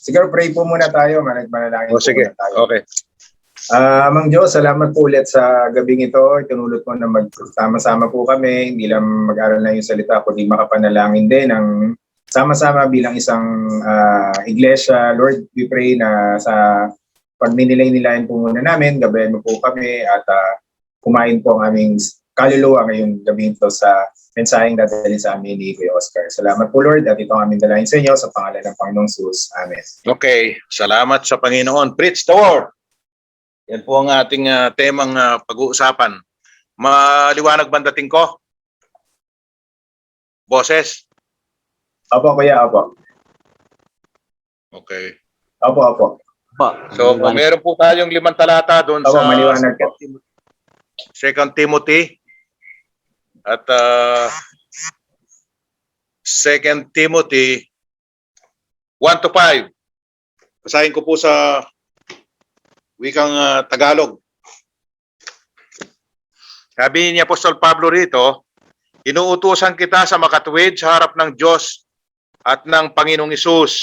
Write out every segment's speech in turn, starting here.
Siguro pray po muna tayo, manalangin po sige. muna tayo. Okay. Mang Diyos, salamat po ulit sa gabing ito. Itunulot mo na magsama-sama po kami, hindi lang mag-aral na yung salita, kundi makapanalangin din ng sama-sama bilang isang iglesia. Lord, we pray na sa pagninilay-nilayan po muna namin, gabayan mo po kami at kumain po ang aming kaluluwa ngayong gabi ito sa mensaheng dadalhin sa amin ni Kuya Oscar. Salamat po Lord at ito ang aming dalahin sa inyo sa pangalan ng Panginoong Jesus. Amen. Okay, salamat sa Panginoon. Preach the word. Yan po ang ating temang pag-uusapan. Maliwanag ba ang dating ko? Boses? Opo, Kuya, opo. Okay. Opo. So, meron po tayong 5 talata doon Opo, sa maliwanag ka. 2 Timothy at 2 Timothy 1-5. Basahin ko po sa wikang Tagalog. Sabi ni Apostol Pablo rito, inuutusan kita sa makatuwid sa harap ng Diyos at ng Panginoong Hesus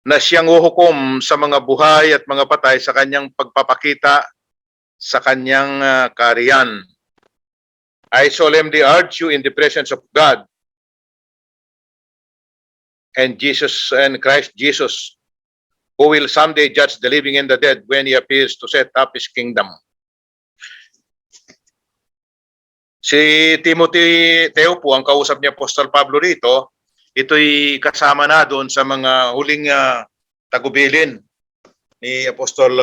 na siyang uhukom sa mga buhay at mga patay sa kanyang pagpapakita sa kanyang kaharian. I solemnly urge you in the presence of God and Christ Jesus, who will someday judge the living and the dead when He appears to set up His kingdom. Si Teo po, ang kausap niya Apostol Pablo rito, ito'y kasama na doon sa mga huling tagubilin ni Apostol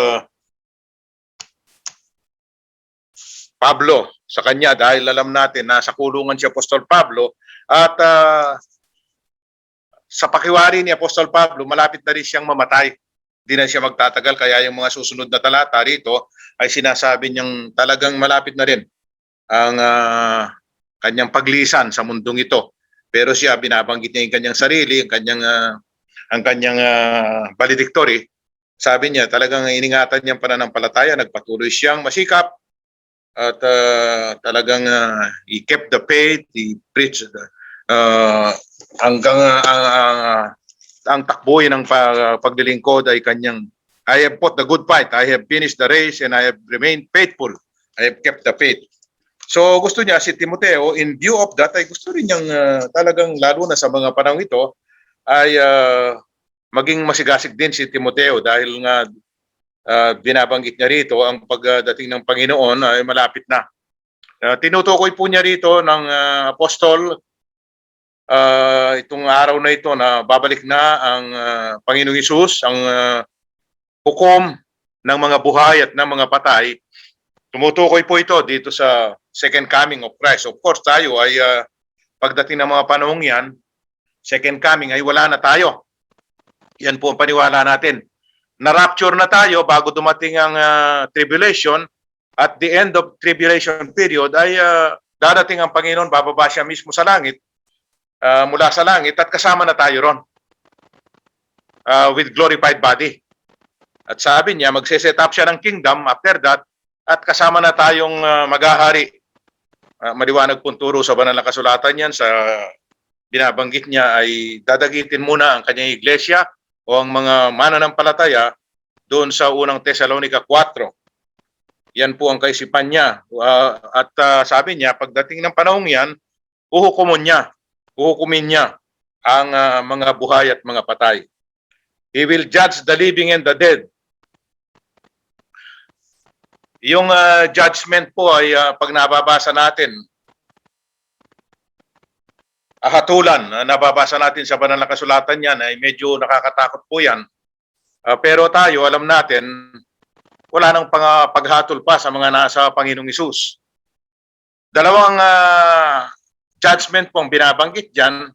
Pablo sa kanya, dahil alam natin na sa kulungan si Apostol Pablo at sa pakiwari ni Apostol Pablo, malapit na rin siyang mamatay. Hindi na siya magtatagal, kaya yung mga susunod na talata rito ay sinasabi niyang talagang malapit na rin ang kanyang paglisan sa mundong ito. Pero siya, binabanggit niya yung kanyang sarili, ang kanyang valedictory. Sabi niya, talagang iningatan niyang pananampalataya, nagpatuloy siyang masikap at talagang he kept the faith, he preached hanggang ang takbo ng paglilingkod ay kanyang, I have fought the good fight, I have finished the race, and I have remained faithful, I have kept the faith. So gusto niya si Timoteo, in view of that, ay gusto rin niyang talagang lalo na sa mga panahon ito, ay maging masigasig din si Timoteo dahil nga binabanggit niya rito ang pagdating ng Panginoon ay malapit na. Tinutukoy po niya rito ng apostol itong araw na ito na babalik na ang Panginoong Hesus, ang hukom ng mga buhay at ng mga patay. Tumutukoy po ito dito sa second coming of Christ. Of course, tayo ay pagdating ng mga panahong yan, second coming ay wala na tayo. Yan po ang paniwala natin. Na-rapture na tayo bago dumating ang tribulation. At the end of tribulation period ay dadating ang Panginoon, bababa siya mismo sa langit, mula sa langit, at kasama na tayo ron with glorified body. At sabi niya, magse-set up siya ng kingdom after that, at kasama na tayong maghahari. Maliwanag pong turo sa banal na kasulatan yan, sa binabanggit niya ay dadagitin muna ang kanyang iglesia o ang mga mananampalataya doon sa unang Thessalonica 4. Yan po ang kaisipan niya. At sabi niya, pagdating ng panahong yan, uhukumin niya ang mga buhay at mga patay. He will judge the living and the dead. Yung judgment po ay pag nababasa natin, hatulan, nababasa natin sa banal na kasulatan yan, ay medyo nakakatakot po yan. Pero tayo, alam natin, wala nang paghatol pa sa mga nasa Panginoong Hesus. Dalawang judgment pong binabanggit dyan.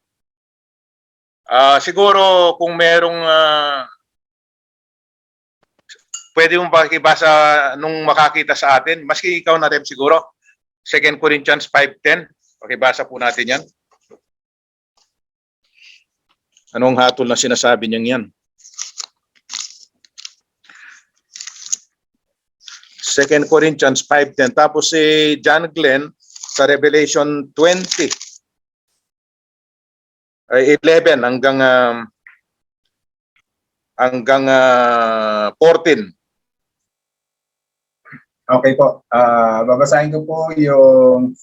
Siguro kung merong pwede mong pakibasa nung makakita sa atin, maski ikaw na rin siguro, 2 Corinthians 5:10, pakibasa po natin yan. Anong hatol na sinasabi niyang yan? 2 Corinthians 5:10. Tapos si John Glenn sa Revelation 20, 11 hanggang hanggang 14. Okay po. Babasahin ko po yung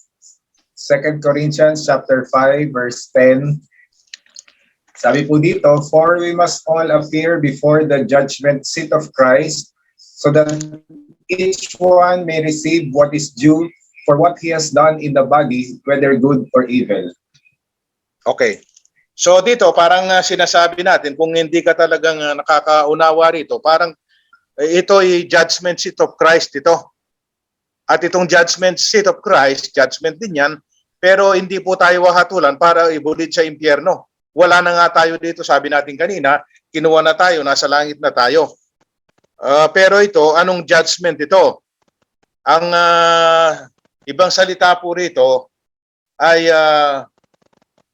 2 Corinthians chapter 5 verse 10. Sabi po dito, "For we must all appear before the judgment seat of Christ, so that each one may receive what is due for what he has done in the body, whether good or evil." Okay. So dito parang sinasabi natin kung hindi ka talagang nakakaunawa rito, parang ito ay judgment seat of Christ ito. At itong judgment seat of Christ, judgment din yan, pero hindi po tayo wahatulan para ibulid sa impyerno. Wala na nga tayo dito, sabi natin kanina, kinuha na tayo, nasa langit na tayo. Pero ito, anong judgment ito? Ang ibang salita po rito ay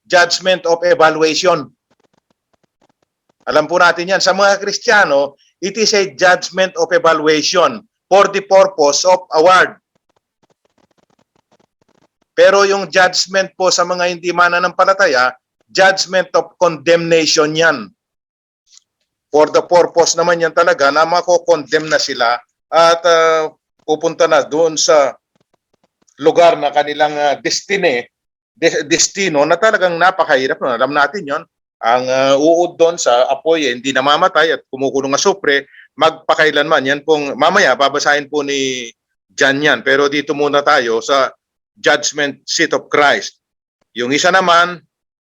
judgment of evaluation. Alam po natin yan. Sa mga Kristiyano, it is a judgment of evaluation for the purpose of award. Pero yung judgment po sa mga hindi mananampalataya, judgment of condemnation yan. For the purpose naman yan talaga na mako-condemn na sila at pupunta na doon sa lugar na kanilang destino na talagang napakahirap. Alam natin yon. Ang uod doon sa apoy hindi namamatay at kumukulong na supre, magpakailanman. Yan pong mamaya babasahin po ni John yan. Pero dito muna tayo sa judgment seat of Christ. Yung isa naman,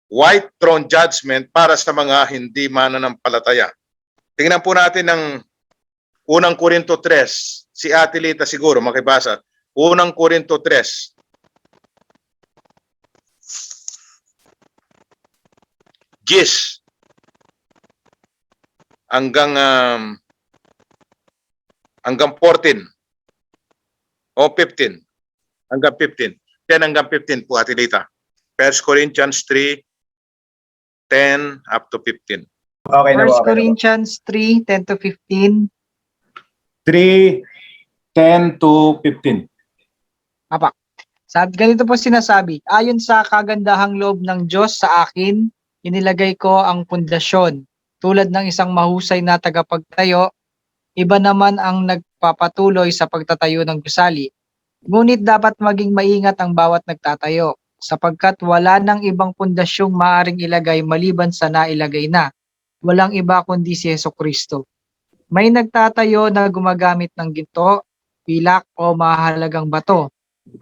white throne judgment para sa mga hindi mananampalataya. Tingnan po natin ng unang Korinto 3. Si Ate Lita siguro makibasa. Unang Korinto 3. Gis hanggang 14 o 15 hanggang 15. 10 hanggang 15 po, Ate Lita. 1 Corinthians 3, 10 up to 15. Okay na po. 1 Corinthians 3, 10 to 15. 3, 10 to 15. Ganito po sinasabi, ayon sa kagandahang loob ng Diyos sa akin, inilagay ko ang pundasyon. Tulad ng isang mahusay na tagapagtayo, iba naman ang nagpapatuloy sa pagtatayo ng gusali. Ngunit dapat maging maingat ang bawat nagtatayo, sapagkat wala nang ibang pundasyong maaaring ilagay maliban sa nailagay na. Walang iba kundi si Jesucristo. May nagtatayo na gumagamit ng ginto, pilak o mahalagang bato.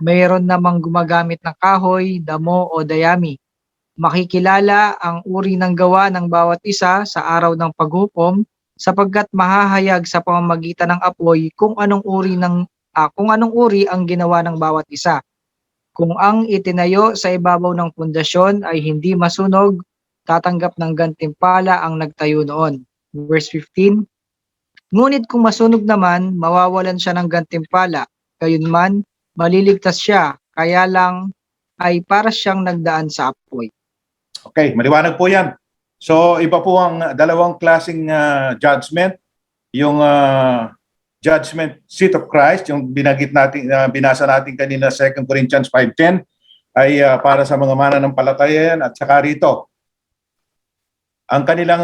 Mayroon namang gumagamit ng kahoy, damo o dayami. Makikilala ang uri ng gawa ng bawat isa sa araw ng paghukom, sapagkat mahahayag sa pamamagitan ng apoy kung anong uri ang ginawa ng bawat isa. Kung ang itinayo sa ibabaw ng pundasyon ay hindi masunog, tatanggap ng gantimpala ang nagtayo noon. Verse 15. Ngunit kung masunog naman, mawawalan siya ng gantimpala. Gayunman, maliligtas siya, kaya lang ay para siyang nagdaan sa apoy. Okay, maliwanag po yan. So, iba po ang dalawang klaseng judgment. Yung judgment seat of Christ, yung binasa natin kanina 2 Corinthians 5:10, ay para sa mga mananampalataya yan. At saka rito, ang kanilang,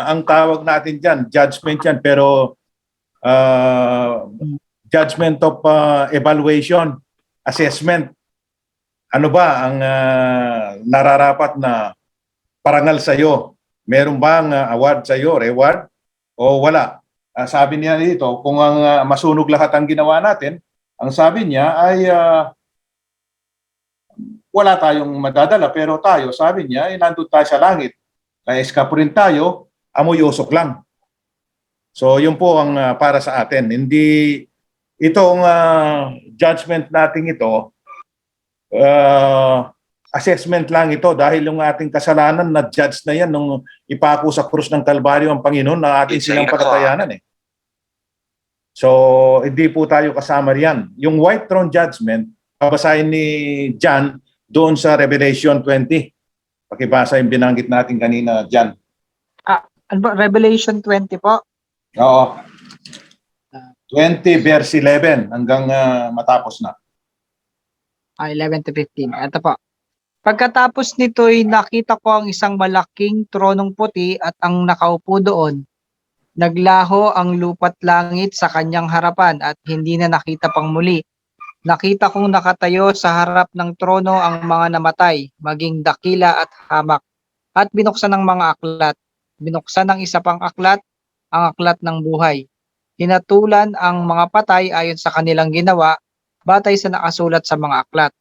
ang tawag natin dyan, judgment yan, pero judgment of evaluation, assessment. Ano ba ang nararapat na parangal sa iyo? Meron bang award sa iyo, reward o wala? Sabi niya dito, kung ang masunog lahat ang ginawa natin, ang sabi niya ay wala tayong madadala, pero tayo, sabi niya, ay nandun tayo sa langit. Na-escape rin tayo, amoy usok lang. So yun po ang para sa atin. Hindi itong judgment natin ito, assessment lang ito dahil yung ating kasalanan na judge na yan nung ipako sa krus ng Kalbaryo ang Panginoon na ating sinampalatayanan eh. So hindi po tayo kasama riyan. Yung white throne judgment, babasahin ni John doon sa Revelation 20. Pakibasa yung binanggit natin kanina, John. Ano ba? Revelation 20 po? Oo. 20 verse 11 hanggang matapos na. 11 to 15. Ito po. Pagkatapos nito'y nakita ko ang isang malaking tronong puti at ang nakaupo doon. Naglaho ang lupa't langit sa kanyang harapan at hindi na nakita pang muli. Nakita kong nakatayo sa harap ng trono ang mga namatay, maging dakila at hamak, at binuksan ng mga aklat. Binuksan ng isa pang aklat, ang aklat ng buhay. Hinatulan ang mga patay ayon sa kanilang ginawa, batay sa nakasulat sa mga aklat.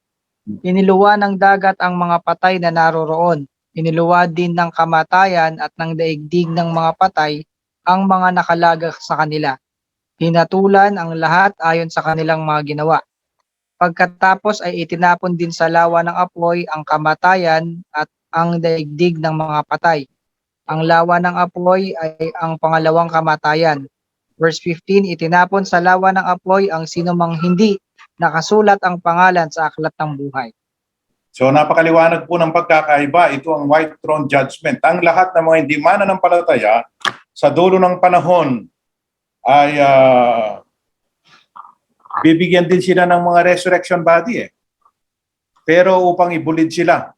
Iniluwa ng dagat ang mga patay na naroroon. Iniluwa din ng kamatayan at ng daigdig ng mga patay ang mga nakalaga sa kanila. Hinatulan ang lahat ayon sa kanilang mga ginawa. Pagkatapos ay itinapon din sa lawa ng apoy ang kamatayan at ang daigdig ng mga patay. Ang lawa ng apoy ay ang pangalawang kamatayan. Verse 15, itinapon sa lawa ng apoy ang sinumang hindi nakasulat ang pangalan sa aklat ng buhay. So napakaliwanag po ng pagkakaiba. Ito ang white throne judgment. Ang lahat ng mga hindi mananampalataya sa dulo ng panahon ay bibigyan din sila ng mga resurrection body eh. Pero upang ibulid sila,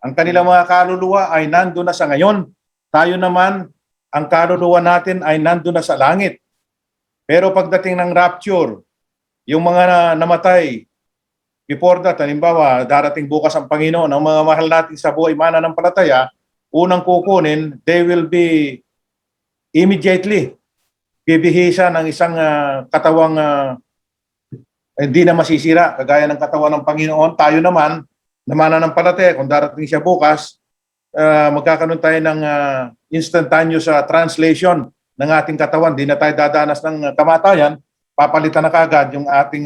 ang kanilang mga kaluluwa ay nandun na sa ngayon. Tayo naman, ang kaluluwa natin ay nandun na sa langit. Pero pagdating ng rapture, yung mga namatay before that, halimbawa, darating bukas ang Panginoon, ang mga mahal natin sa buhay mananampalataya, unang kukunin, they will be immediately bibihisa ng isang katawang hindi na masisira, kagaya ng katawan ng Panginoon. Tayo naman, na mananampalataya, kung darating siya bukas, magkakaroon tayo ng instantaneous translation ng ating katawan. Di na tayo dadanas ng kamatayan, papalitan na kagad yung ating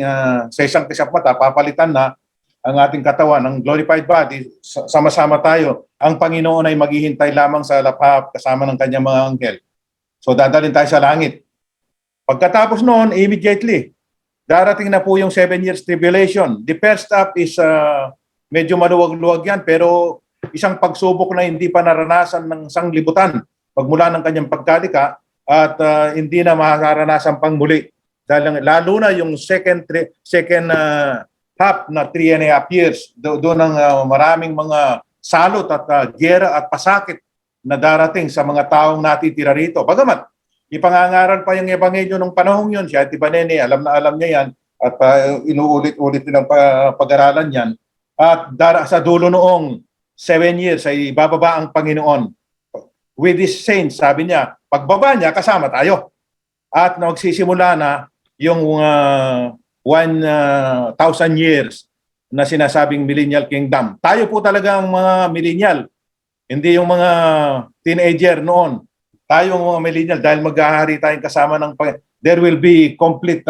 sa isang kisap mata, papalitan na ang ating katawan, ang glorified body, sama-sama tayo. Ang Panginoon ay maghihintay lamang sa lapap kasama ng kanyang mga anghel. So dadalhin tayo sa langit. Pagkatapos noon, immediately, darating na po yung 7 years tribulation. The first step is medyo maluwag-luwag yan, pero isang pagsubok na hindi pa naranasan ng sanglibutan pagmula ng kanyang pagkalika at hindi na mararanasan pang muli. Dahil lalo na yung second half na 3.5 years, doon ang maraming mga salot at giyera at pasakit na darating sa mga taong natitira rito. Bagamat, ipangangaral pa yung ebanghelyo ng panahong yun, siya at Ibanene, alam na alam niya yan, at inuulit-ulit din ang pag-aralan yan. At sa dulo noong 7 years ay bababa ang Panginoon. With His saints, sabi niya, pagbaba niya, kasama tayo. At magsisimula na yung 1,000 years na sinasabing millennial kingdom. Tayo po talaga ang mga millennial, hindi yung mga teenager noon. Tayo ang mga millennial dahil maghahari tayong kasama ng there will be complete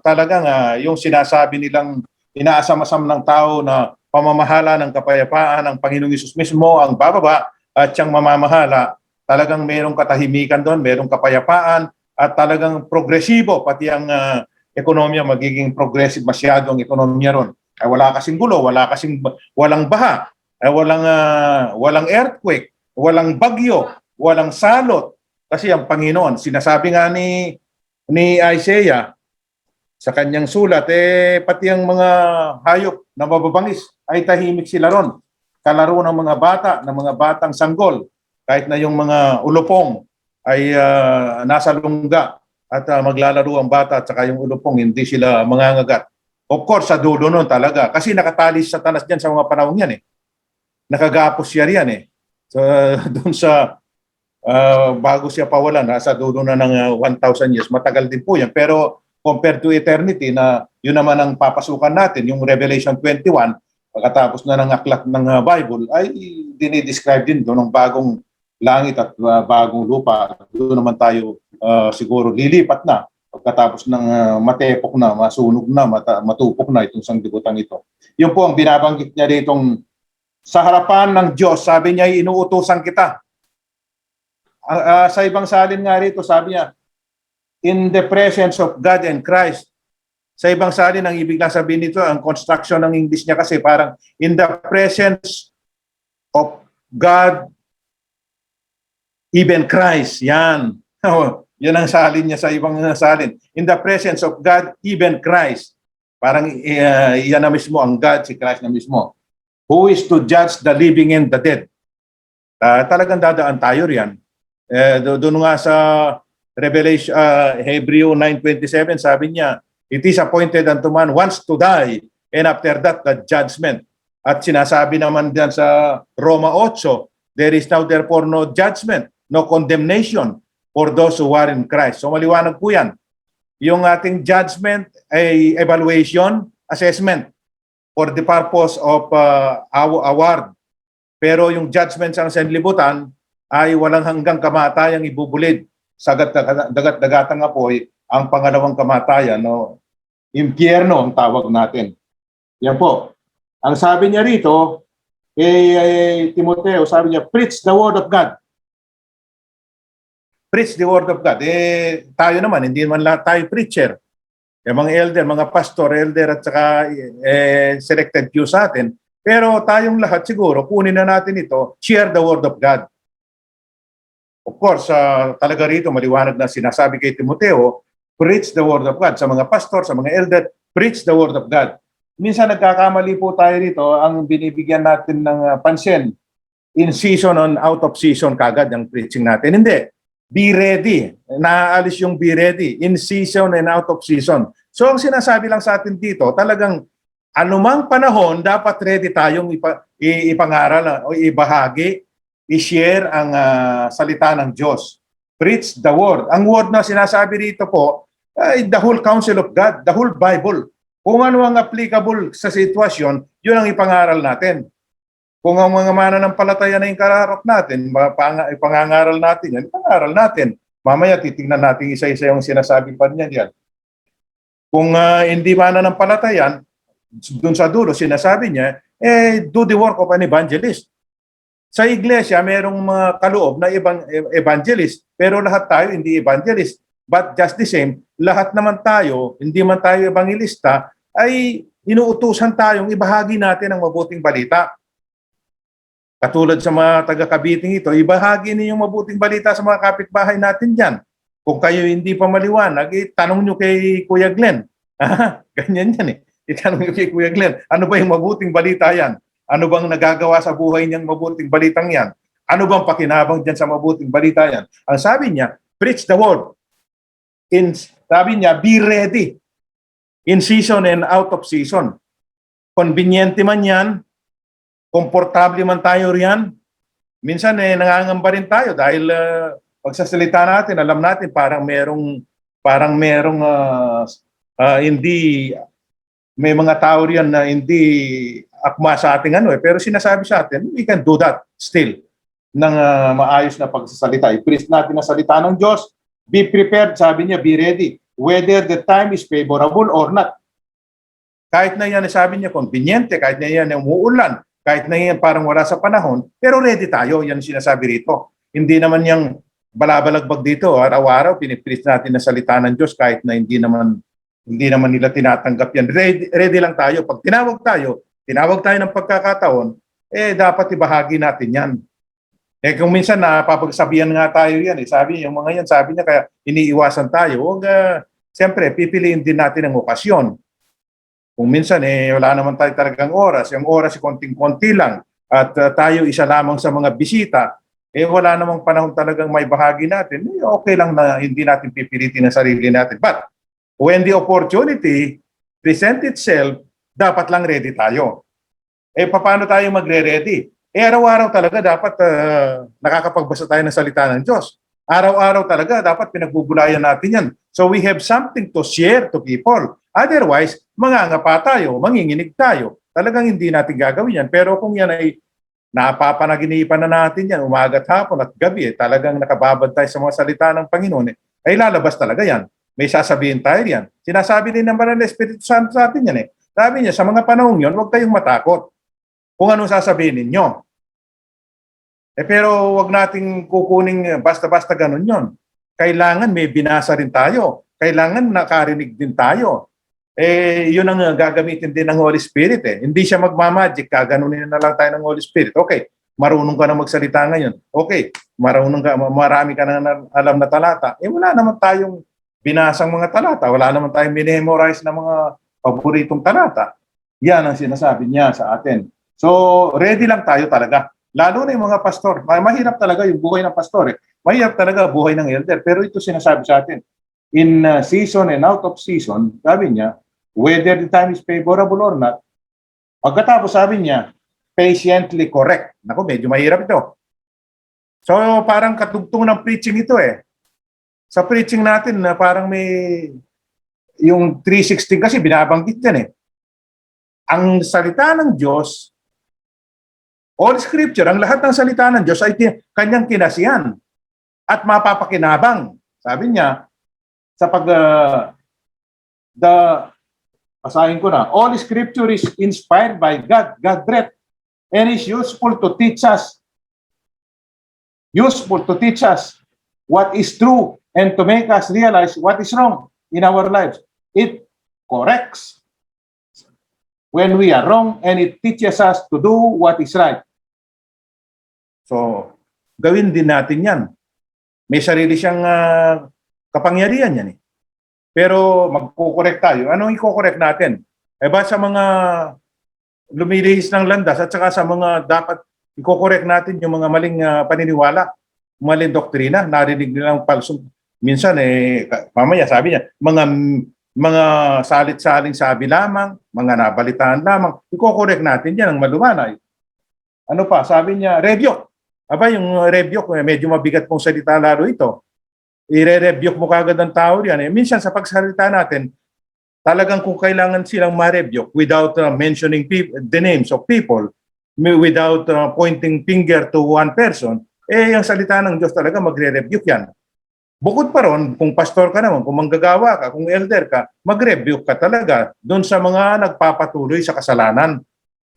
talagang yung sinasabi nilang inaasam-asam ng tao na pamamahala ng kapayapaan ng Panginoong Hesus mismo ang bababa at siyang mamamahala. Talagang mayroong katahimikan doon, mayroong kapayapaan at talagang progresibo pati ang ekonomiya magiging progressive masyado ang ekonomiya ron. Ay wala kasing gulo, walang baha, ay walang earthquake, walang bagyo, walang salot. Kasi ang Panginoon, sinasabi nga ni Isaiah sa kanyang sulat, pati ang mga hayop na mababangis ay tahimik sila ron. Kalaro ng mga bata, ng mga batang sanggol, kahit na yung mga ulupong ay nasa lungga at maglalaro ang bata at saka yung ulupong, hindi sila mangangagat. Of course, sa dulo nun talaga. Kasi nakatali sa Satanas dyan sa mga panahon yan eh. Nakagapos siya riyan eh. So, doon sa bago siya pawalan, nasa dulo na ng 1,000 years. Matagal din po yan. Pero compared to eternity na yun naman ang papasukan natin, yung Revelation 21, pagkatapos na ng aklat ng Bible, ay dinidescribe din doon ng bagong langit at bagong lupa. Doon naman tayo siguro lilipat na pagkatapos ng matepok na, masunog na, matupok na itong sanglibutan ito. Yun po ang binabanggit niya ditong sa harapan ng Diyos, sabi niya, inuutusan kita. Sa ibang salin nga rito, sabi niya, in the presence of God and Christ. Sa ibang salin, ang ibig lang sabihin nito, ang construction ng English niya kasi parang in the presence of God, even Christ. Yan. Yan ang salin niya sa ibang salin. In the presence of God, even Christ. Parang yan na mismo ang God, si Christ na mismo. Who is to judge the living and the dead. Talagang dadaan tayo riyan. Doon nga sa Revelation, Hebrew 9:27, sabi niya, it is appointed unto man once to die, and after that, the judgment. At sinasabi naman diyan sa Roma 8, there is now therefore no judgment, no condemnation for those who are in Christ. So maliwanag po yan. Yung ating judgment ay evaluation, assessment for the purpose of our award. Pero yung judgment sa sanlibutan ay walang hanggang kamatayang ibubulid. Dagat-dagatang apoy ang pangalawang kamatayan, no? Impyerno ang tawag natin. Yan po. Ang sabi niya rito, Timoteo, sabi niya, preach the word of God. Preach the word of God. Tayo naman, hindi man lahat tayo preacher. Yung mga elder, mga pastor, elder at saka selected few sa atin. Pero tayong lahat siguro, kunin na natin ito, share the word of God. Of course, talaga rito maliwanag na sinasabi kay Timoteo, preach the word of God. Sa mga pastor, sa mga elder, preach the word of God. Minsan nagkakamali po tayo rito, ang binibigyan natin ng pansin, in season and out of season kagad ang preaching natin. Hindi. Be ready. Naaalis yung be ready. In season and out of season. So ang sinasabi lang sa atin dito, talagang anumang panahon, dapat ready tayong ipangaral o ibahagi, i-share ang salita ng Diyos. Preach the word. Ang word na sinasabi rito po ay the whole counsel of God, the whole Bible. Kung ano ang applicable sa sitwasyon, yun ang ipangaral natin. Kung ang mga mananampalataya na yung kararap natin, ipangangaral natin yan, ipangaral natin. Mamaya titingnan natin isa-isa yung sinasabi pa niya diyan. Kung hindi mananampalatayan, dun sa dulo, sinasabi niya, do the work of an evangelist. Sa iglesia, merong mga kaloob na ibang evangelist, pero lahat tayo hindi evangelist. But just the same, lahat naman tayo, hindi man tayo evangelista, ay inuutusan tayong ibahagi natin ang mabuting balita. Katulad sa mga taga-Kabiting ito, ibahagi ninyong mabuting balita sa mga kapitbahay natin dyan. Kung kayo hindi pa maliwanag, tanong nyo kay Kuya Glenn. Ganyan yan eh. Itanong nyo kay Kuya Glenn, ano ba yung mabuting balita yan? Ano bang nagagawa sa buhay niyang mabuting balitang yan? Ano bang pakinabang dyan sa mabuting balita yan? Ang sabi niya, preach the word. Sabi niya, be ready. In season and out of season. Konbinyente man yan, komportable man tayo riyan. Minsan nangangamba rin tayo dahil pagsasalita natin, alam natin parang merong hindi, may mga tao riyan na hindi akma sa ating pero sinasabi sa atin, we can do that still ng maayos na pagsasalita. I-preach natin ang salita ng Diyos. Be prepared, sabi niya, be ready. Whether the time is favorable or not. Kahit na yan, sabi niya, conveniente, kahit na yan umuulan, kahit na yan parang wala sa panahon, pero ready tayo, yan sinasabi rito. Hindi naman yung balabalagbag dito, araw-araw, pinipreach natin ang salita ng Diyos kahit na hindi naman nila tinatanggap yan. Ready lang tayo. Pag tinawag tayo ng pagkakataon, dapat ibahagi natin yan. Kung minsan napapagsabihan nga tayo yan, sabi yung mga yan, sabi niya kaya iniiwasan tayo. Siyempre, pipiliin din natin ang okasyon. Kung minsan wala naman tayo talagang oras, yung oras konting-konti lang at tayo isa lamang sa mga bisita, wala namang panahon talagang may bahagi natin, okay lang na hindi natin pipilitin ang sarili natin. But when the opportunity present itself, dapat lang ready tayo. Paano tayo magre-ready? Araw-araw talaga dapat nakakapagbasa tayo ng salita ng Diyos. Araw-araw talaga dapat pinagbubulayan natin yan. So we have something to share to people. Otherwise, mangangapa tayo, manginginig tayo. Talagang hindi natin gagawin yan. Pero kung yan ay napapanaginipan na natin yan, umaga at hapon at gabi, talagang nakababad tayo sa mga salita ng Panginoon, ay lalabas talaga yan. May sasabihin tayo yan. Sinasabi din naman ng Espiritu Santo sa atin yan Sabi niya, sa mga panahon yun, huwag kayong matakot kung anong sasabihin ninyo. Pero wag nating kukuning basta-basta ganun yon. Kailangan may binasa rin tayo. Kailangan nakarinig din tayo. Yun ang gagamitin din ng Holy Spirit Hindi siya magmamagic, kaganunin na lang tayo ng Holy Spirit. Okay, marunong ka na magsalita ngayon. Okay, marami ka na alam na talata. Wala naman tayong binasang mga talata. Wala naman tayong memorize na mga paboritong talata. Yan ang sinasabi niya sa atin. So, ready lang tayo talaga. Lalo na yung mga pastor. Mahirap talaga yung buhay ng pastor. Eh. Mahirap talaga buhay ng elder. Pero ito sinasabi sa atin. In season and out of season, sabi niya, whether the time is favorable or not, pagkatapos sabi niya, patiently correct. Naku, medyo mahirap ito. So parang katugtong ng preaching ito eh. Sa preaching natin na parang may yung 360 kasi binabanggit yan eh. Ang salita ng Diyos, all scripture, ang lahat ng salita ng Diyos ay kanyang kinasihan at mapapakinabang. Sabi niya, sa basahin ko na, all scripture is inspired by God, God breathed, and is useful to teach us what is true and to make us realize what is wrong in our lives. It corrects when we are wrong and it teaches us to do what is right. So, gawin din natin yan. May sarili siyang kapangyarihan yan eh. Pero magkukorek tayo. Anong iko-correct natin? Eh ba sa mga lumilihis ng landas at saka sa mga dapat iko-correct natin yung mga maling paniniwala, maling doktrina, narinig nilang palsong. Minsan mamaya sabi niya, mga salit-saling sabi lamang, mga nabalitaan lamang, iko-correct natin yan ng malumanay. Ano pa? Sabi niya, rebuke. Aba, yung rebuke, medyo mabigat pong salita lalo ito. I-rebuke mo kagad ang tao yan. Minsan sa pagsalita natin, talagang kung kailangan silang ma-rebuke without mentioning the names of people, without pointing finger to one person, yung salita ng Diyos talaga magre-rebuke yan. Bukod pa ron, kung pastor ka naman, kung manggagawa ka, kung elder ka, mag-rebuke ka talaga doon sa mga nagpapatuloy sa kasalanan.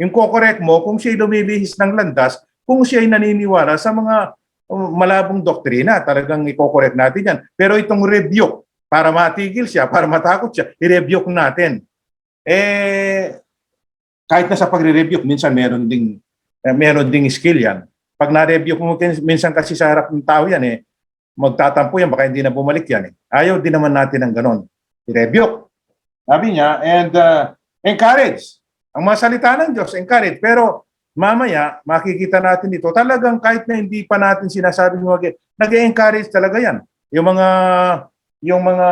Yung kokorek mo, kung siya'y lumilihis ng landas, kung siya'y naniniwala sa mga malabong doktrina, talagang ikokorek natin yan. Pero itong rebuke, para matigil siya, para matakot siya, i-rebuke natin. Kahit na sa pagre-rebuke, minsan meron ding skill yan. Pag na-rebuke mo, minsan kasi sa harap ng tao yan magtatampo yan, baka hindi na bumalik yan Ayaw din naman natin ng ganon. I-rebuke. Sabi niya, and encourage. Ang mga salita ng Diyos, encourage. Pero mamaya, makikita natin ito, talagang kahit na hindi pa natin sinasabi nag-encourage talaga yan. Yung mga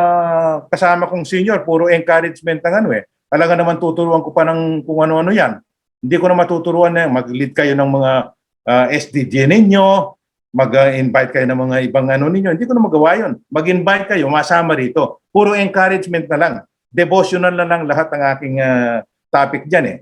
kasama kong senior, puro encouragement ang Talaga naman tuturuan ko pa ng kung ano-ano yan. Hindi ko na matuturuan na mag-lead kayo ng mga SDG ninyo, mag-invite kayo ng mga ibang ninyo. Hindi ko na magawa yun. Mag-invite kayo, masama rito. Puro encouragement na lang. Devotional na lang lahat ng aking topic dyan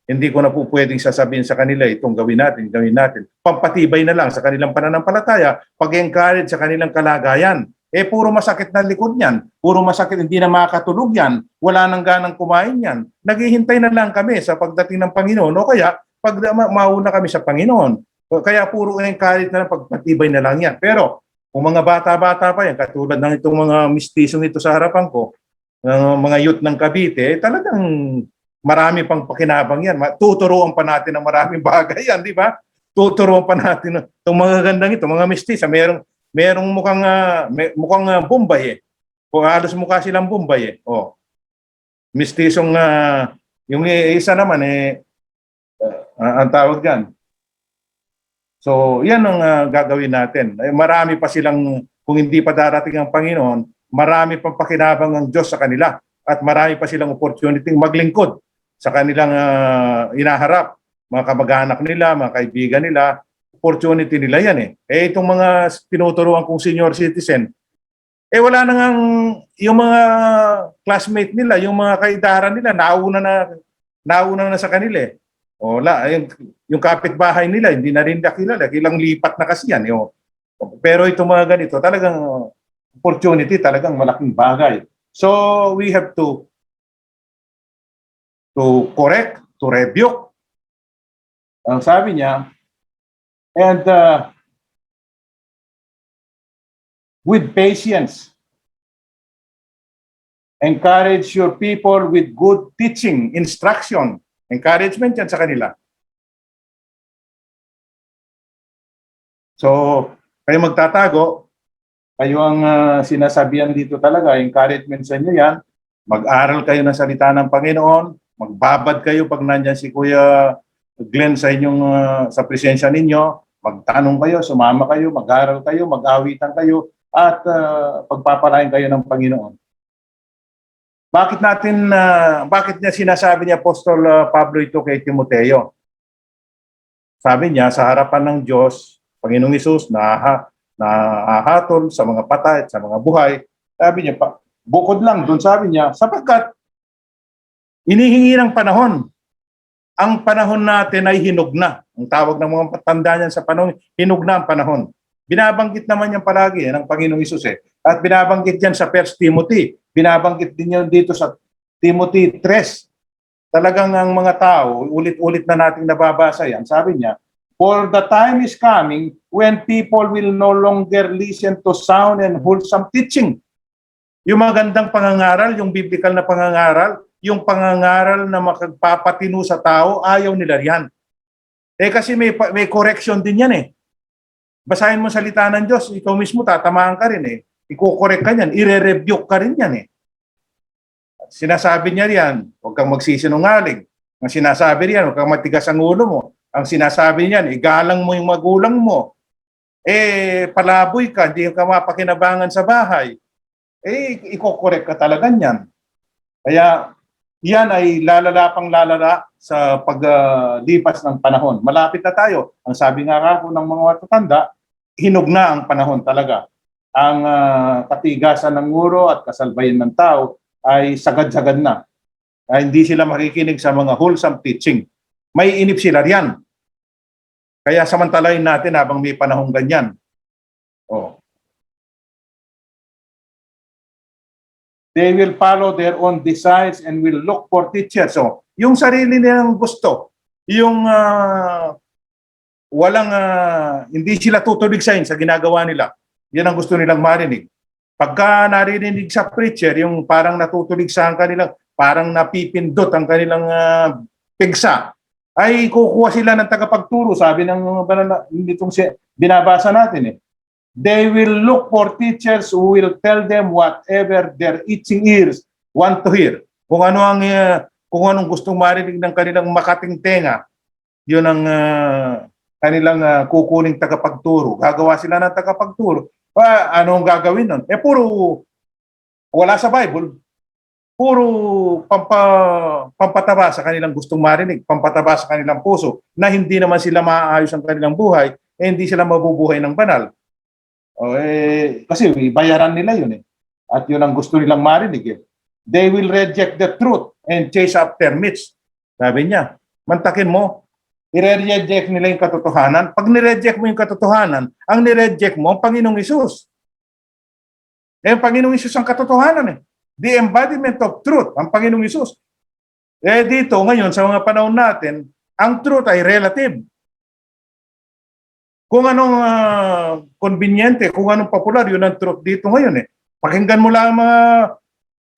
Hindi ko na po pwedeng sasabihin sa kanila itong gawin natin. Pampatibay na lang sa kanilang pananampalataya, pag-encourage sa kanilang kalagayan. Puro masakit na likod yan. Puro masakit, hindi na makakatulog yan. Wala nang ganang kumain yan. Naghihintay na lang kami sa pagdating ng Panginoon. O kaya, pag mauna kami sa Panginoon. Kaya puro encourage na lang, pagpatibay na lang yan. Pero, kung mga bata-bata pa yan, katulad ng itong mga mistisong ito sa harapan ko, mga youth ng Cavite, talagang marami pang pakinabang yan. Tuturuan pa natin ng maraming bagay yan, di ba? Tuturuan pa natin itong mga gandang ito, mga mistisa. Merong mukhang Bombay O halos mukha silang Bombay Mistisong yung isa naman ang tawag diyan. So, yan ang gagawin natin. Marami pa silang, kung hindi pa darating ang Panginoon, marami pang pakinabang ang Diyos sa kanila at marami pa silang opportunity maglingkod sa kanilang inaharap, mga kamag-anak nila, mga kaibigan nila, opportunity nila yan itong mga tinuturuan kong senior citizen, wala na ngang, yung mga classmate nila, yung mga kaidaran nila, nauna na sa kanila Wala, yung kapitbahay nila, hindi na rin nakilala, ilang lipat na kasi yan Pero itong mga ganito, talagang opportunity, talagang malaking bagay. So, we have to correct, to rebuke. Ang sabi niya, and with patience, encourage your people with good teaching, instruction. Encouragement yan sa kanila. So, kayo magtatago, kayo ang sinasabihan dito talaga, encouragement sa inyo yan. Mag-aral kayo ng salita ng Panginoon, magbabad kayo pag nandyan si Kuya Glenn, sa inyong sa presensya ninyo, magtanong kayo, sumama kayo, mag-aral kayo, mag-awitan kayo, at pagpapalain kayo ng Panginoon. Bakit niya sinasabi ni Apostol Pablo ito kay Timoteo? Sabi niya, sa harapan ng Diyos, Panginoong Hesus, nahahatol sa mga patay at sa mga buhay. Sabi niya, bukod lang doon, sabi niya, sapagkat inihingi ng panahon. Ang panahon natin ay hinog na. Ang tawag ng mga patanda niyan sa panahon, hinog na ang panahon. Binabanggit naman yan palagi ng Panginoong Hesus eh. At binabanggit yan sa 1 Timothy. Binabanggit din yan dito sa Timothy 3. Talagang ang mga tao, ulit-ulit na nating nababasa yan. Sabi niya, for the time is coming when people will no longer listen to sound and wholesome teaching. Yung magandang pangangaral, yung biblical na pangangaral, yung pangangaral na makagpapatino sa tao, ayaw nila yan. Kasi may correction din yan eh. Basahin mo salita ng Diyos, ikaw mismo tatamaan ka rin eh. Iko-correct ka yan, ire-rebuke ka rin yan eh. Sinasabi niya riyan, huwag kang magsisinungaling. Ang sinasabi riyan, huwag kang matigas ang ulo mo. Ang sinasabi niyan, igalang mo yung magulang mo. Palaboy ka, hindi ka mapakinabangan sa bahay. Iko-correct ka talaga niyan. Kaya, yan ay lalala pang lalala sa paglipas ng panahon. Malapit na tayo. Ang sabi nga ako ng mga matatanda, hinog na ang panahon talaga. Ang katigasan ng uro at kasalbayan ng tao ay sagad-sagad na. Hindi sila makikinig sa mga wholesome teaching. May inip sila riyan. Kaya samantalahin natin habang may panahong ganyan. They will follow their own desires and will look for teachers. So, yung sarili nilang gusto, yung hindi sila tutulig sa ginagawa nila. Yan ang gusto nilang marinig. Pagka narinig sa preacher, yung parang natutulig sa kanilang, parang napipindot ang kanilang pigsa, ay kukuha sila ng tagapagturo. Sabi ng itong binabasa natin eh. They will look for teachers who will tell them whatever their itching ears want to hear. Kung anong gustong marinig ng kanilang makating tenga, yun ang kanilang kukuning tagapagturo. Gagawa sila ng tagapagturo. Anong gagawin nun? Puro wala sa Bible. Puro pampataba sa kanilang gustong marinig, pampataba sa kanilang puso, na hindi naman sila maaayos ang kanilang buhay, hindi sila mabubuhay ng banal. Kasi bayaran nila yun eh. At yun ang gusto nilang marinig eh. They will reject the truth and chase after myths. Sabi niya, mantakin mo, i-reject nila yung katotohanan. Pag nireject mo yung katotohanan, ang nireject mo ang Panginoong Hesus. Ang Panginoong Hesus ang katotohanan eh. The embodiment of truth, ang Panginoong Hesus. Dito ngayon sa mga panahon natin, ang truth ay relative. Kung anong conveniente, kung anong popular, yun ang truth dito ngayon eh. Pakinggan mo lang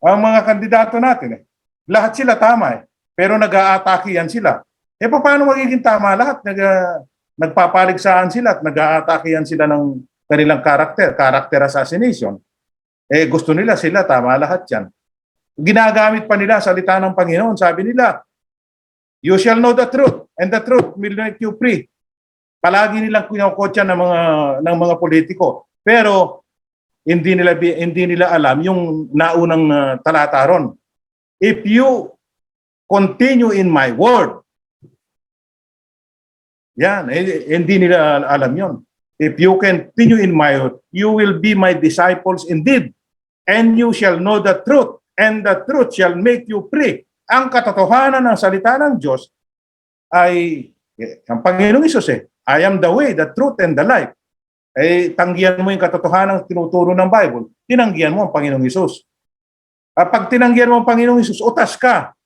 ang mga kandidato natin eh. Lahat sila tama eh. Pero nag-aatake yan sila. Paano magiging tama lahat? Nagpapaligsahan sila at nag-aatake yan sila ng kanilang character assassination. Gusto nila sila, tama lahat yan. Ginagamit pa nila salita ng Panginoon. Sabi nila, you shall know the truth and the truth will make you free. Palagi nilang kinukotya ng mga politiko. Pero hindi nila alam yung naunang talata ron. If you continue in my word, yan, hindi nila alam yon. If you continue in my word, you will be my disciples indeed, and you shall know the truth, and the truth shall make you free. Ang katotohanan ng salita ng Diyos ay ang Panginoong Hesus eh. I am the way, the truth, and the life. Tanggihan mo yung katotohanan ng tinuturo ng Bible, tinanggihan mo ang Panginoong Hesus. Pag tinanggihan mo ang Panginoong Hesus, utas ka.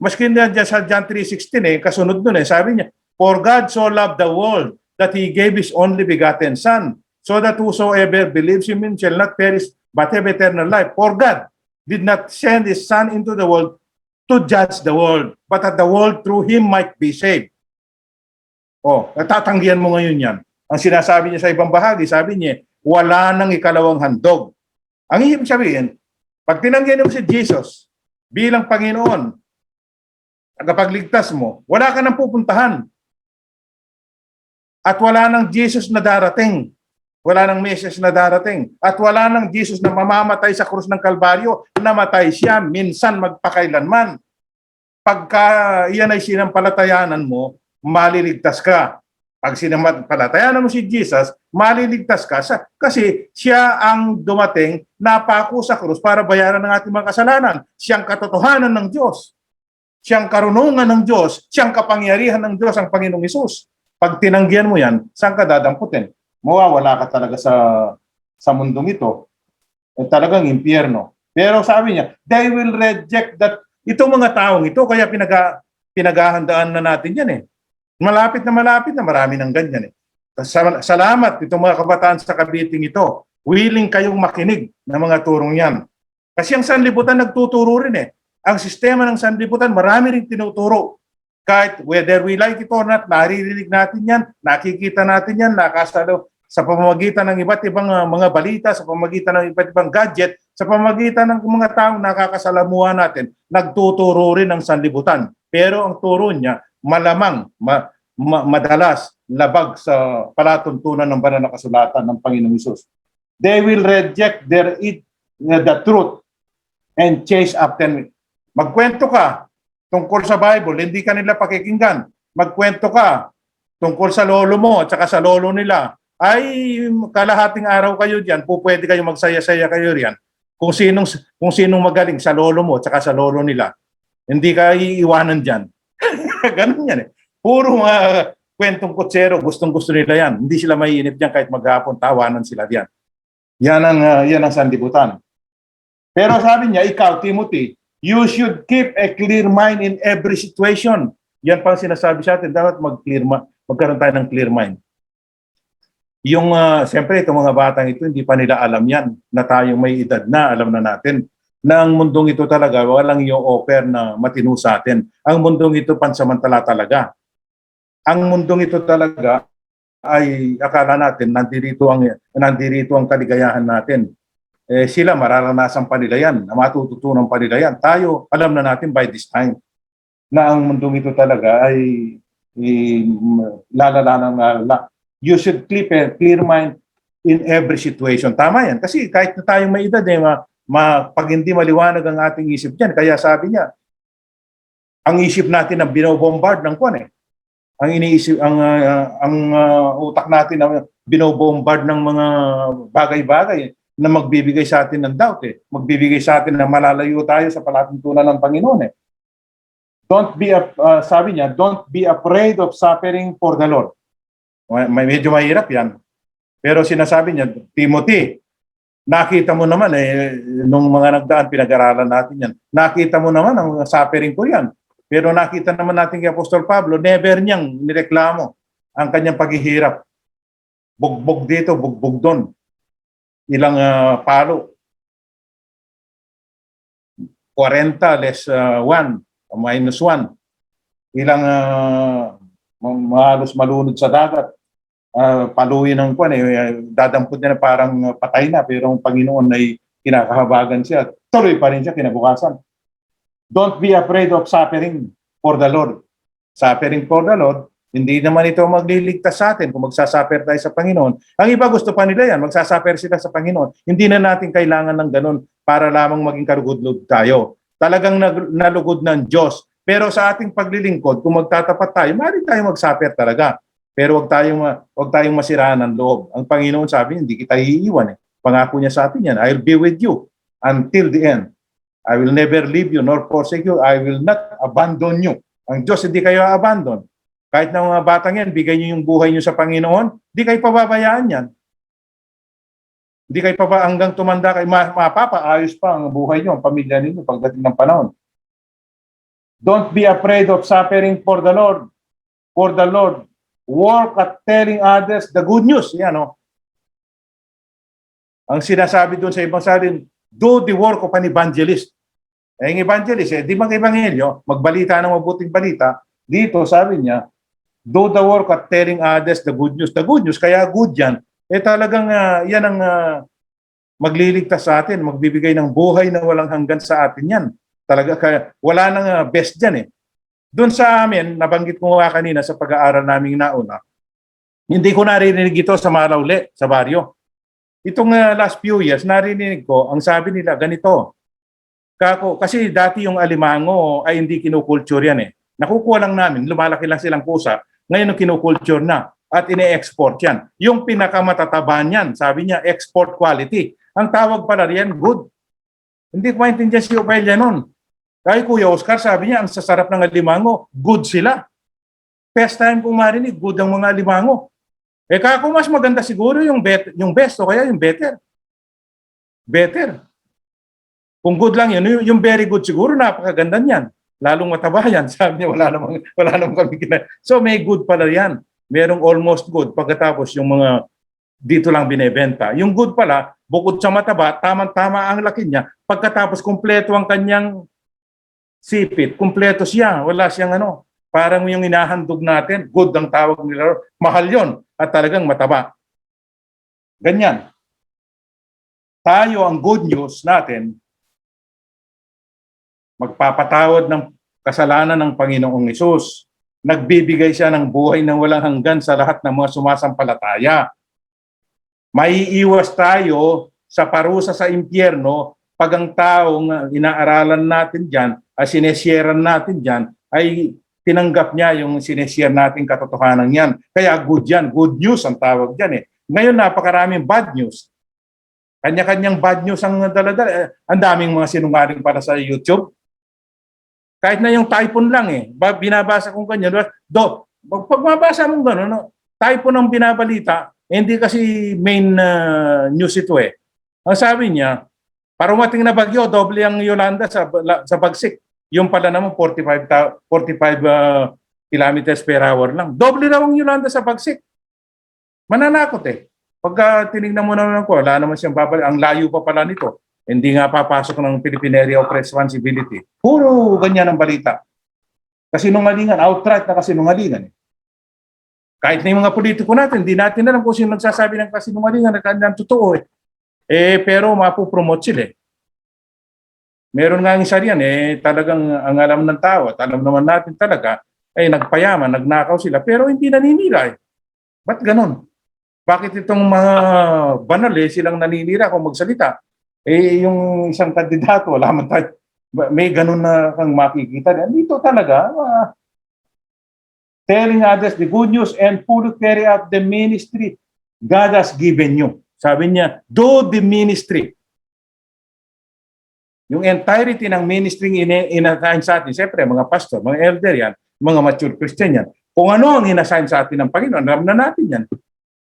Maski na sa John 3:16 kasunod nun sabi niya, for God so loved the world that He gave His only begotten Son, so that whosoever believes Him shall not perish but have eternal life. For God did not send His Son into the world to judge the world, but that the world through Him might be saved. Natatanggihan mo ngayon yan. Ang sinasabi niya sa ibang bahagi, sabi niya, wala nang ikalawang handog. Ang ibig sabihin, pag tinanggihan mo si Jesus bilang Panginoon, tagapagligtas mo, wala ka nang pupuntahan. At wala nang Jesus na darating. Wala nang Mesias na darating. At wala nang Jesus na mamamatay sa krus ng Kalbaryo. Namatay siya minsan magpakailanman. Pagka iyan ay sinampalatayanan mo, maliligtas ka. Pag sinampalatayanan mo si Jesus, maliligtas ka kasi siya ang dumating napako sa krus para bayaran ng ating mga kasalanan. Siyang katotohanan ng Diyos. Siyang karunungan ng Diyos. Siyang kapangyarihan ng Diyos, ang Panginoong Hesus. Pag tinanggihan mo yan, saan ka dadamputin? Mawawala ka talaga sa mundong ito. Talagang impyerno. Pero sabi niya, they will reject that. Itong mga taong ito, kaya pinaghahandaan na natin yan eh. Malapit na marami ng ganyan eh. Salamat itong mga kabataan sa Kabiting ito. Willing kayong makinig ng mga turong yan. Kasi ang sanlibutan nagtuturo rin eh. Ang sistema ng sanlibutan, marami rin tinuturo. Kahit whether we like it or not, naririnig natin yan, nakikita natin yan, nakasalo sa pamamagitan ng iba't ibang mga balita, sa pamamagitan ng iba't ibang gadget, sa pamamagitan ng mga taong nakakasalamuha natin, nagtuturo rin ng sanlibutan. Pero ang turo niya, malamang, madalas, labag sa palatuntunan ng banal na kasulatan ng Panginoong Hesus. They will reject the truth and chase after me. Magkwento ka tungkol sa Bible, hindi ka nila pakikinggan. Magkwento ka tungkol sa lolo mo at saka sa lolo nila. Ay, kalahating araw kayo diyan, pwede kayo magsaya-saya kayo riyan. Kung sinong magaling sa lolo mo at saka sa lolo nila. Hindi ka iiwanan diyan. Ganun yan eh. Puro kwentong kutsero, gustong-gusto nila yan. Hindi sila maiinip diyan kahit maghapon, tawanan sila diyan. Yan ang sanlibutan. Pero sabi niya, ikaw, Timothy, you should keep a clear mind in every situation. Yan pang sinasabi sa atin, dapat magkaroon tayo ng clear mind. Yung, siyempre, itong mga batang ito, hindi pa nila alam yan, na tayong may edad na, alam na natin, na ang mundong ito talaga, walang yung offer na matino sa atin. Ang mundong ito, pansamantala talaga. Ang mundong ito talaga, ay akala natin, nandirito ang kaligayahan natin. Sila mararanasan pa nila yan, matututunan pa nila yan. Tayo, alam na natin by this time na ang mundong ito talaga ay lalala. You should keep a clear mind in every situation. Tama yan. Kasi kahit na tayong may edad, pag hindi maliwanag ang ating isip dyan, kaya sabi niya, ang isip natin ang binobombard ng kwan eh. Ang iniisip, ang utak natin ang binobombard ng mga bagay-bagay na magbibigay sa atin ng doubt eh. Magbibigay sa atin na malalayo tayo sa palatuntunan ng Panginoon eh. Sabi niya, don't be afraid of suffering for the Lord. Medyo mahirap yan. Pero sinasabi niya, Timothy, nakita mo naman nung mga nagdaan, pinag-aralan natin yan. Nakita mo naman ang suffering ko yan. Pero nakita naman natin kay Apostol Pablo, never niyang nireklamo ang kanyang paghihirap. Bugbog dito, bugbog doon. Ilang palo. 40 less 1, minus 1. Ilang halos malunod sa dagat. Paluin ng kwan dadampot niya na parang patay na, pero ang Panginoon ay kinakahabagan siya. Tuloy pa rin siya kinabukasan. Don't be afraid of suffering for the Lord. Suffering for the Lord, hindi naman ito magliligtas sa atin kung magsasuffer tayo sa Panginoon. Ang iba gusto pa nila yan, magsasuffer sila sa Panginoon. Hindi na natin kailangan ng ganun para lamang maging karugod-lugod tayo. Talagang nalugod ng Diyos. Pero sa ating paglilingkod, kung magtatapat tayo, maaari tayo magsuffer talaga. Pero wag tayong masiraan ng loob. Ang Panginoon sabi, hindi kita iiwan eh. Pangako niya sa atin yan, I'll be with you until the end. I will never leave you nor forsake you. I will not abandon you. Ang Diyos hindi kayo abandon. Kahit na mga batang yan, bigay niyo yung buhay niyo sa Panginoon, hindi kayo pababayaan yan. Hindi kayo hanggang tumanda kayo, mapapaayos pa ang buhay niyo, ang pamilya ninyo pagdating ng panahon. Don't be afraid of suffering for the Lord. For the Lord. Work at telling others the good news. Yan, ang sinasabi doon sa ibang salin, do the work of an evangelist. Ang evangelist, di mag-evangelyo, magbalita ng mabuting balita. Dito, sabi niya, do the work at telling others the good news. The good news, kaya good yan. Talagang yan ang magliligtas sa atin, magbibigay ng buhay na walang hanggan sa atin yan. Talaga, kaya wala nang best dyan eh. Doon sa amin, nabanggit ko nga kanina sa pag-aaral naming nauna, hindi ko narinig ito sa Malaule, sa baryo. Itong last few years, narinig ko, ang sabi nila, ganito. Kasi dati yung alimango ay hindi kinukulture yan eh. Nakukuha lang namin, lumalaki lang silang pusa. Ngayon kinukulture na at ine-export yan. Yung pinakamatataba niyan, sabi niya, export quality. Ang tawag pala riyan, good. Hindi ko maintindihan si Opelia nun. Kaya Kuya Oscar, sabi niya, ang sasarap ng alimango, good sila. First time kong marinig, good ang mga alimango. Kako mas maganda siguro yung best o kaya yung better. Better. Kung good lang yun, yung very good siguro, napakaganda niyan. Lalong mataba yan. Sabi niya, wala namang kami So may good pala yan. Merong almost good. Pagkatapos yung mga dito lang binebenta. Yung good pala, bukod sa mataba, tamang-tama ang laki niya. Pagkatapos kumpleto ang kanyang sipit. Kumpleto siya. Wala siyang parang yung inahandog natin. Good ang tawag nila. Mahal yon at talagang mataba. Ganyan. Tayo, ang good news natin, magpapatawad ng kasalanan ng Panginoong Hesus. Nagbibigay siya ng buhay na walang hanggan sa lahat ng mga sumasampalataya. Maiiwas tayo sa parusa sa impyerno pag ang taong inaaralan natin dyan, sinesyeran natin dyan, ay tinanggap niya yung sineshare natin katotohanan yan. Kaya good yan. Good news ang tawag dyan eh. Ngayon napakaraming bad news. Kanya-kanyang bad news ang dala-dala. Ang daming mga sinungaling para sa YouTube. Kahit na yung typhoon lang eh. Binabasa kong ganyan. Pag mabasa mong gano'n, typhoon ang binabalita, hindi kasi main news ito eh. Ang sabi niya, parumating na bagyo, doble ang Yolanda sa Bagsik. Yung pala naman 45 kilometers per hour lang. Doble na ang Yolanda sa Bagsik. Mananakot eh. Pagka tinignan mo naman ko, wala naman siyang babalik. Ang layo pa pala nito. Hindi nga papasok ng Philippine Area of Responsibility. Puro ganyan ang balita. Kasinungalingan, outright na kasinungalingan. Kahit na yung mga politiko natin, hindi natin alam kung sino nagsasabi ng kasinungalingan na kanilang totoo eh. Pero mapupromote sila eh. Meron nga isa riyan talagang ang alam ng tao at alam naman natin talaga nagpayaman, nagnakaw sila pero hindi naninira eh. Ba't ganon? Bakit itong mga banal silang naninira kung magsalita? Yung isang kandidato, wala man tayo, may ganon na kang makikita. Dito talaga, telling others the good news and fully carry out the ministry God has given you. Sabi niya, do the ministry. Yung entirety ng ministry in-assign sa atin, siyempre mga pastor, mga elder yan, mga mature Christian yan. Kung ano ang in-assign sa atin ng Panginoon, alam na natin yan.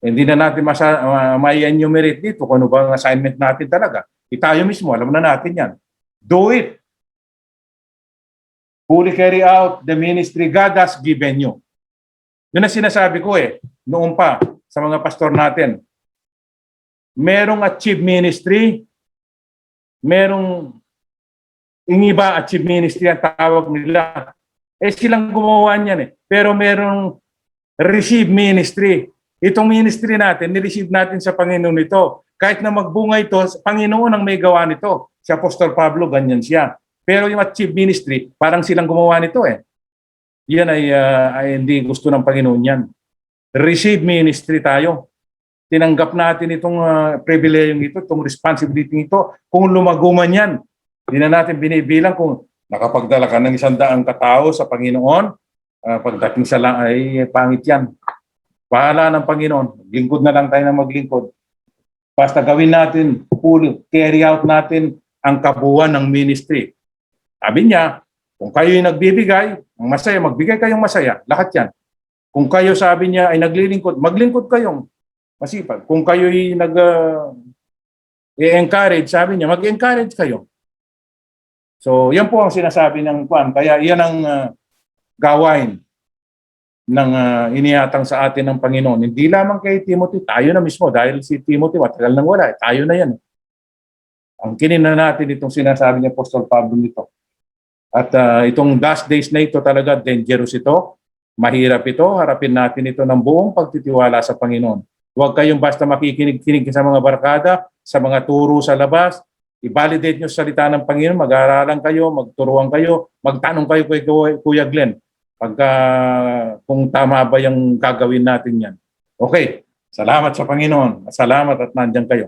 Hindi na natin may-enumerate dito kung ano ba ang assignment natin talaga. Tayo mismo, alam na natin yan. Do it. Fully carry out the ministry God has given you. Yun ang sinasabi ko noon pa sa mga pastor natin. Merong achieve ministry, merong iba achieve ministry ang tawag nila. Silang gumawa niyan Pero merong receive ministry. Itong ministry natin, nireceive natin sa Panginoon ito. Kahit na magbunga ito, Panginoon ang may gawa nito. Si Apostol Pablo, ganyan siya. Pero yung achieve ministry, parang silang gumawa nito Yan ay hindi gusto ng Panginoon yan. Receive ministry tayo. Tinanggap natin itong pribilehiyong ito, itong responsibility ito. Kung lumago man yan, hindi na natin binibilang kung nakapagdala ka ng 100 katao sa Panginoon, pagdating sa lang ay pangit yan. Bahala ng Panginoon. Lingkod na lang tayo na maglingkod. Basta gawin natin, carry out natin ang kabuuan ng ministry. Sabi niya, kung kayo'y nagbibigay, ang masaya, magbigay kayong masaya. Lahat yan. Kung kayo sabi niya ay naglilingkod, maglingkod kayong masipag. Kung kayo'y i-encourage, sabi niya, mag-encourage kayo. So, yan po ang sinasabi ng Juan. Kaya yan ang gawain ng inihatang sa atin ng Panginoon. Hindi lamang kay Timothy, tayo na mismo. Dahil si Timothy, matagal nang wala. Tayo na yan. Ang kinina natin itong sinasabi ni Apostol Pablo nito. At itong last days na ito talaga, dangerous ito. Mahirap ito. Harapin natin ito ng buong pagtitiwala sa Panginoon. Huwag kayong basta makikinig-kinig sa mga barkada, sa mga turo sa labas. I-validate nyo sa salita ng Panginoon. Mag-aaralan kayo, magturuan kayo, magtanong kayo kay Kuya Glenn. pagka kung tama ba yung gagawin natin yan. Okay, salamat sa Panginoon. Salamat at nandiyan kayo.